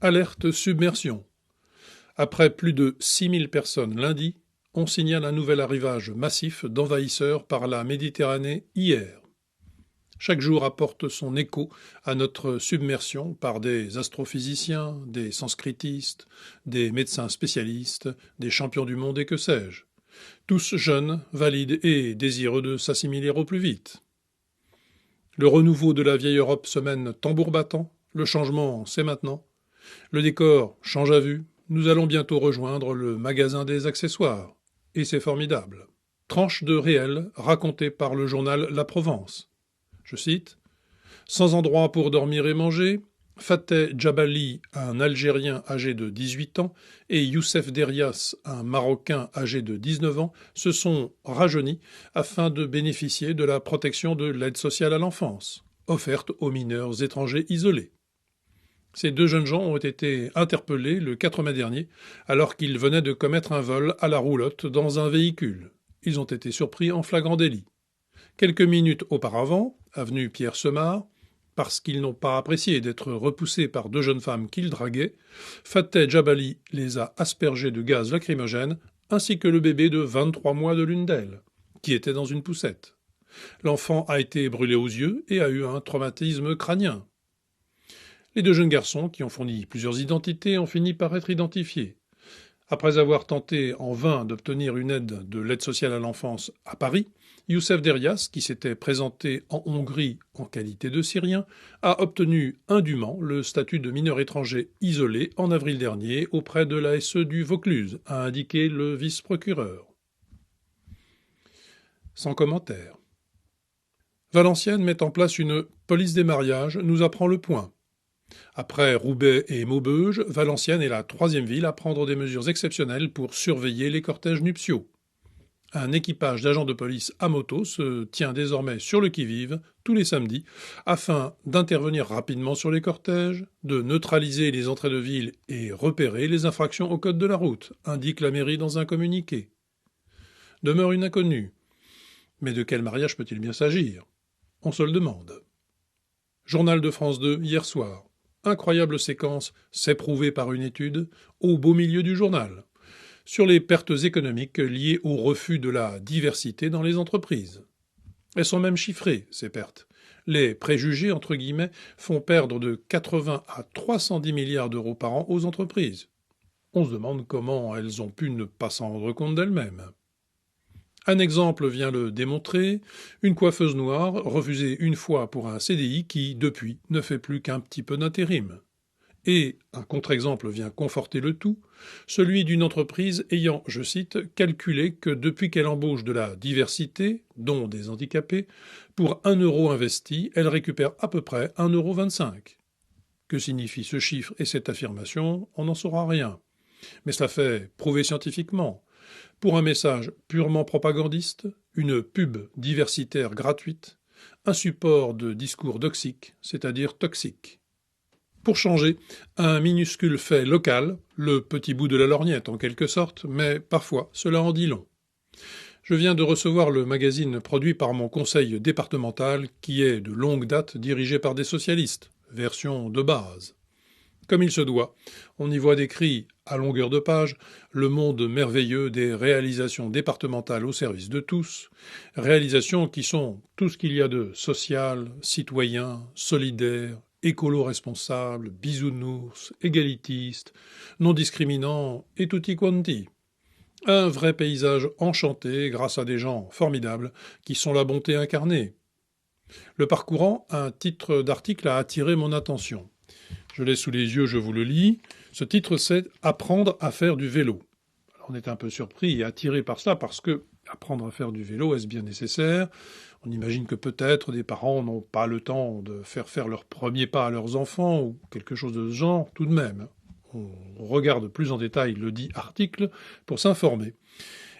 Alerte submersion. Après plus de 6000 personnes lundi, on signale un nouvel arrivage massif d'envahisseurs par la Méditerranée hier. Chaque jour apporte son écho à notre submersion par des astrophysiciens, des sanskritistes, des médecins spécialistes, des champions du monde et que sais-je. Tous jeunes, valides et désireux de s'assimiler au plus vite. Le renouveau de la vieille Europe se mène tambour battant, le changement c'est maintenant. Le décor change à vue, nous allons bientôt rejoindre le magasin des accessoires. Et c'est formidable. Tranche de réel racontée par le journal La Provence. Je cite « Sans endroit pour dormir et manger, Fateh Djabali, un Algérien âgé de 18 ans, et Youssef Derias, un Marocain âgé de 19 ans, se sont rajeunis afin de bénéficier de la protection de l'aide sociale à l'enfance, offerte aux mineurs étrangers isolés. Ces deux jeunes gens ont été interpellés le 4 mai dernier alors qu'ils venaient de commettre un vol à la roulotte dans un véhicule. Ils ont été surpris en flagrant délit. Quelques minutes auparavant, avenue Pierre Semard, parce qu'ils n'ont pas apprécié d'être repoussés par deux jeunes femmes qu'ils draguaient, Fateh Djabali les a aspergés de gaz lacrymogène ainsi que le bébé de 23 mois de l'une d'elles, qui était dans une poussette. L'enfant a été brûlé aux yeux et a eu un traumatisme crânien. Les deux jeunes garçons, qui ont fourni plusieurs identités, ont fini par être identifiés. Après avoir tenté en vain d'obtenir une aide de l'aide sociale à l'enfance à Paris, Youssef Derias, qui s'était présenté en Hongrie en qualité de Syrien, a obtenu indûment le statut de mineur étranger isolé en avril dernier auprès de l'ASE du Vaucluse, a indiqué le vice-procureur. Sans commentaire. Valenciennes met en place une police des mariages, nous apprend Le Point. Après Roubaix et Maubeuge, Valenciennes est la troisième ville à prendre des mesures exceptionnelles pour surveiller les cortèges nuptiaux. Un équipage d'agents de police à moto se tient désormais sur le qui-vive tous les samedis afin d'intervenir rapidement sur les cortèges, de neutraliser les entrées de ville et repérer les infractions au code de la route, indique la mairie dans un communiqué. Demeure une inconnue. Mais de quel mariage peut-il bien s'agir ? On se le demande. Journal de France 2, hier soir. Incroyable séquence, c'est prouvé par une étude, au beau milieu du journal, sur les pertes économiques liées au refus de la diversité dans les entreprises. Elles sont même chiffrées, ces pertes. Les préjugés, entre guillemets, font perdre de 80 à 310 milliards d'euros par an aux entreprises. On se demande comment elles ont pu ne pas s'en rendre compte d'elles-mêmes. Un exemple vient le démontrer, une coiffeuse noire refusée une fois pour un CDI qui, depuis, ne fait plus qu'un petit peu d'intérim. Et un contre-exemple vient conforter le tout, celui d'une entreprise ayant, je cite, calculé que depuis qu'elle embauche de la diversité, dont des handicapés, pour 1 euro investi, elle récupère à peu près 1,25 €. Que signifie ce chiffre et cette affirmation ? On n'en saura rien. Mais cela fait prouver scientifiquement. Pour un message purement propagandiste, une pub diversitaire gratuite, un support de discours doxique, c'est-à-dire toxique. Pour changer, un minuscule fait local, le petit bout de la lorgnette en quelque sorte, mais parfois cela en dit long. Je viens de recevoir le magazine produit par mon conseil départemental qui est de longue date dirigé par des socialistes, version de base. Comme il se doit, on y voit décrit, à longueur de page, le monde merveilleux des réalisations départementales au service de tous, réalisations qui sont tout ce qu'il y a de social, citoyen, solidaire, écolo-responsable, bisounours, égalitiste, non discriminant et tutti quanti. Un vrai paysage enchanté grâce à des gens formidables qui sont la bonté incarnée. Le parcourant, un titre d'article a attiré mon attention. Je l'ai sous les yeux, je vous le lis. Ce titre, c'est « Apprendre à faire du vélo ». Alors, on est un peu surpris et attiré par cela parce que apprendre à faire du vélo, est-ce bien nécessaire ? On imagine que peut-être des parents n'ont pas le temps de faire leurs premiers pas à leurs enfants ou quelque chose de ce genre, tout de même. On regarde plus en détail le dit article pour s'informer.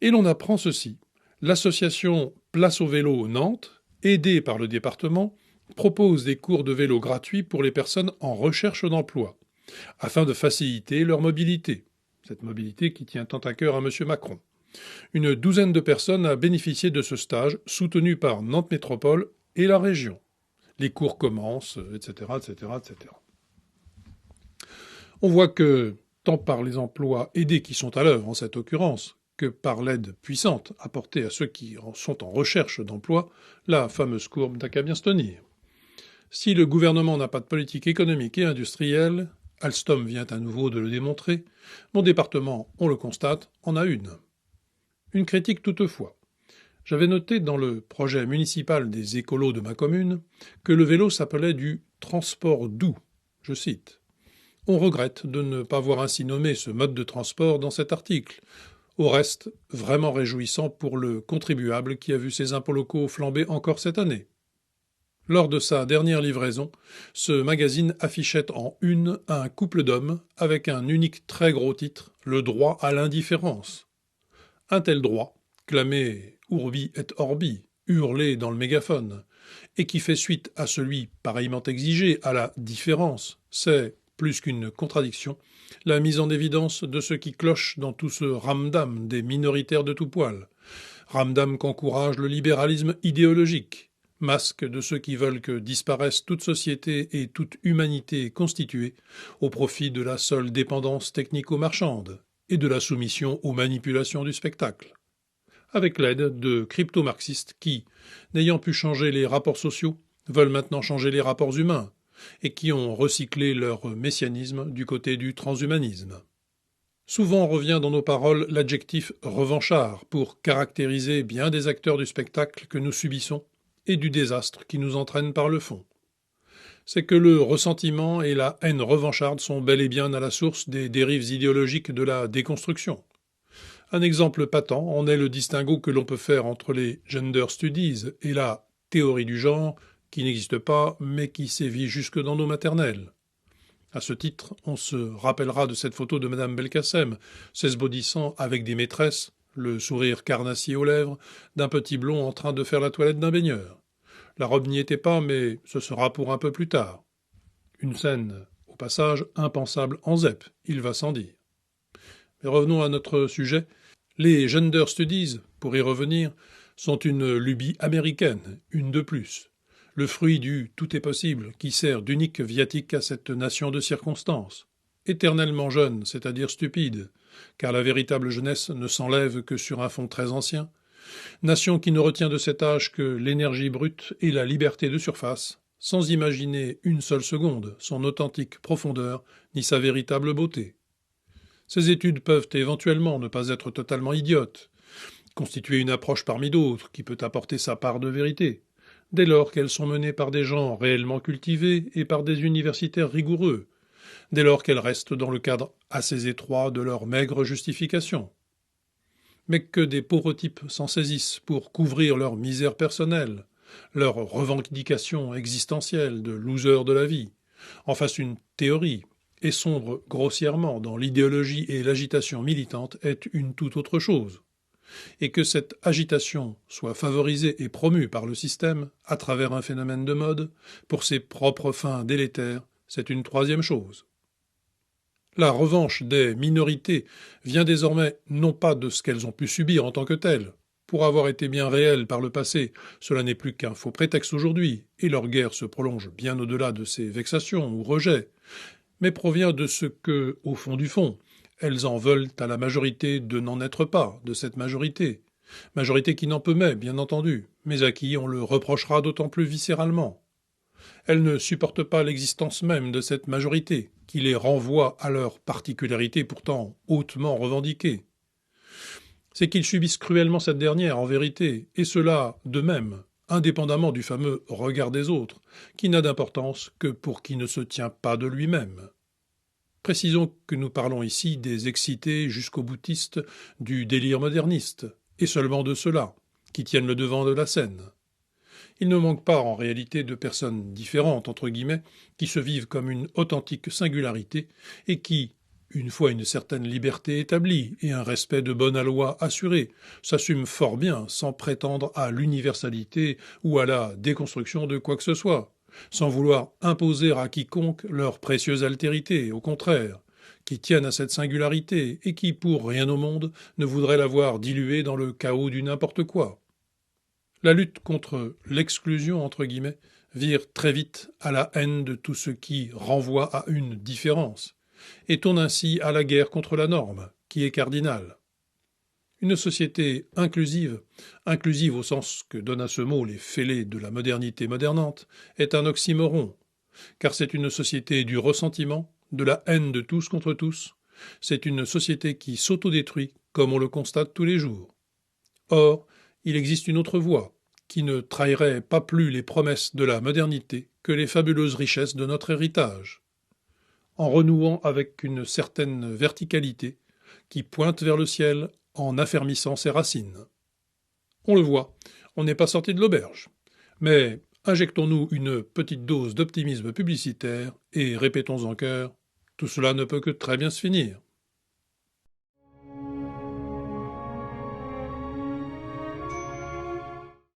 Et l'on apprend ceci. L'association Place au vélo Nantes, aidée par le département, propose des cours de vélo gratuits pour les personnes en recherche d'emploi, afin de faciliter leur mobilité. Cette mobilité qui tient tant à cœur à M. Macron. Une douzaine de personnes a bénéficié de ce stage soutenu par Nantes Métropole et la région. Les cours commencent, etc., etc., etc. On voit que, tant par les emplois aidés qui sont à l'œuvre en cette occurrence, que par l'aide puissante apportée à ceux qui sont en recherche d'emploi, la fameuse courbe n'a qu'à bien se tenir. Si le gouvernement n'a pas de politique économique et industrielle, Alstom vient à nouveau de le démontrer, mon département, on le constate, en a une. Une critique toutefois. J'avais noté dans le projet municipal des écolos de ma commune que le vélo s'appelait du transport doux. Je cite. On regrette de ne pas voir ainsi nommé ce mode de transport dans cet article. Au reste, vraiment réjouissant pour le contribuable qui a vu ses impôts locaux flamber encore cette année. Lors de sa dernière livraison, ce magazine affichait en une un couple d'hommes avec un unique très gros titre, le droit à l'indifférence. Un tel droit, clamé urbi et orbi, hurlé dans le mégaphone, et qui fait suite à celui pareillement exigé à la différence, c'est, plus qu'une contradiction, la mise en évidence de ce qui cloche dans tout ce ramdam des minoritaires de tout poil, ramdam qu'encourage le libéralisme idéologique, masque de ceux qui veulent que disparaisse toute société et toute humanité constituée au profit de la seule dépendance technico-marchande et de la soumission aux manipulations du spectacle, avec l'aide de crypto-marxistes qui, n'ayant pu changer les rapports sociaux, veulent maintenant changer les rapports humains, et qui ont recyclé leur messianisme du côté du transhumanisme. Souvent revient dans nos paroles l'adjectif revanchard pour caractériser bien des acteurs du spectacle que nous subissons et du désastre qui nous entraîne par le fond. C'est que le ressentiment et la haine revancharde sont bel et bien à la source des dérives idéologiques de la déconstruction. Un exemple patent en est le distinguo que l'on peut faire entre les gender studies et la théorie du genre, qui n'existe pas, mais qui sévit jusque dans nos maternelles. À ce titre, on se rappellera de cette photo de Madame Belkacem, s'esbaudissant avec des maîtresses, le sourire carnassier aux lèvres, d'un petit blond en train de faire la toilette d'un baigneur. La robe n'y était pas, mais ce sera pour un peu plus tard. Une scène, au passage, impensable en ZEP, il va sans dire. Mais revenons à notre sujet. Les gender studies, pour y revenir, sont une lubie américaine, une de plus. Le fruit du tout est possible, qui sert d'unique viatique à cette nation de circonstances. Éternellement jeune, c'est-à-dire stupide, car la véritable jeunesse ne s'enlève que sur un fond très ancien. Nation qui ne retient de cet âge que l'énergie brute et la liberté de surface, sans imaginer une seule seconde son authentique profondeur ni sa véritable beauté. Ces études peuvent éventuellement ne pas être totalement idiotes, constituer une approche parmi d'autres qui peut apporter sa part de vérité, dès lors qu'elles sont menées par des gens réellement cultivés et par des universitaires rigoureux, dès lors qu'elles restent dans le cadre assez étroit de leur maigre justification. Mais que des pauvres types s'en saisissent pour couvrir leur misère personnelle, leur revendication existentielle de loser de la vie, en fassent une théorie, et sombrent grossièrement dans l'idéologie et l'agitation militante est une toute autre chose. Et que cette agitation soit favorisée et promue par le système, à travers un phénomène de mode, pour ses propres fins délétères, c'est une troisième chose. La revanche des minorités vient désormais non pas de ce qu'elles ont pu subir en tant que telles. Pour avoir été bien réelles par le passé, cela n'est plus qu'un faux prétexte aujourd'hui, et leur guerre se prolonge bien au-delà de ces vexations ou rejets, mais provient de ce que, au fond du fond, elles en veulent à la majorité de n'en être pas, de cette majorité. Majorité qui n'en peut mais, bien entendu, mais à qui on le reprochera d'autant plus viscéralement. Elles ne supportent pas l'existence même de cette majorité, qui les renvoie à leurs particularités pourtant hautement revendiquées. C'est qu'ils subissent cruellement cette dernière, en vérité, et cela d'eux-mêmes, indépendamment du fameux regard des autres, qui n'a d'importance que pour qui ne se tient pas de lui-même. Précisons que nous parlons ici des excités jusqu'aux boutistes du délire moderniste, et seulement de ceux-là, qui tiennent le devant de la scène. Il ne manque pas en réalité de personnes différentes, entre guillemets, qui se vivent comme une authentique singularité et qui, une fois une certaine liberté établie et un respect de bonne loi assuré, s'assument fort bien sans prétendre à l'universalité ou à la déconstruction de quoi que ce soit, sans vouloir imposer à quiconque leur précieuse altérité, au contraire, qui tiennent à cette singularité et qui, pour rien au monde, ne voudraient la voir diluée dans le chaos du n'importe quoi. La lutte contre l'exclusion, entre guillemets, vire très vite à la haine de tout ce qui renvoie à une différence, et tourne ainsi à la guerre contre la norme, qui est cardinale. Une société inclusive, inclusive au sens que donnent à ce mot les fêlés de la modernité modernante, est un oxymoron, car c'est une société du ressentiment, de la haine de tous contre tous. C'est une société qui s'autodétruit, comme on le constate tous les jours. Or, il existe une autre voie, qui ne trahirait pas plus les promesses de la modernité que les fabuleuses richesses de notre héritage. En renouant avec une certaine verticalité, qui pointe vers le ciel en affermissant ses racines. On le voit, on n'est pas sorti de l'auberge. Mais injectons-nous une petite dose d'optimisme publicitaire et répétons en chœur, tout cela ne peut que très bien se finir.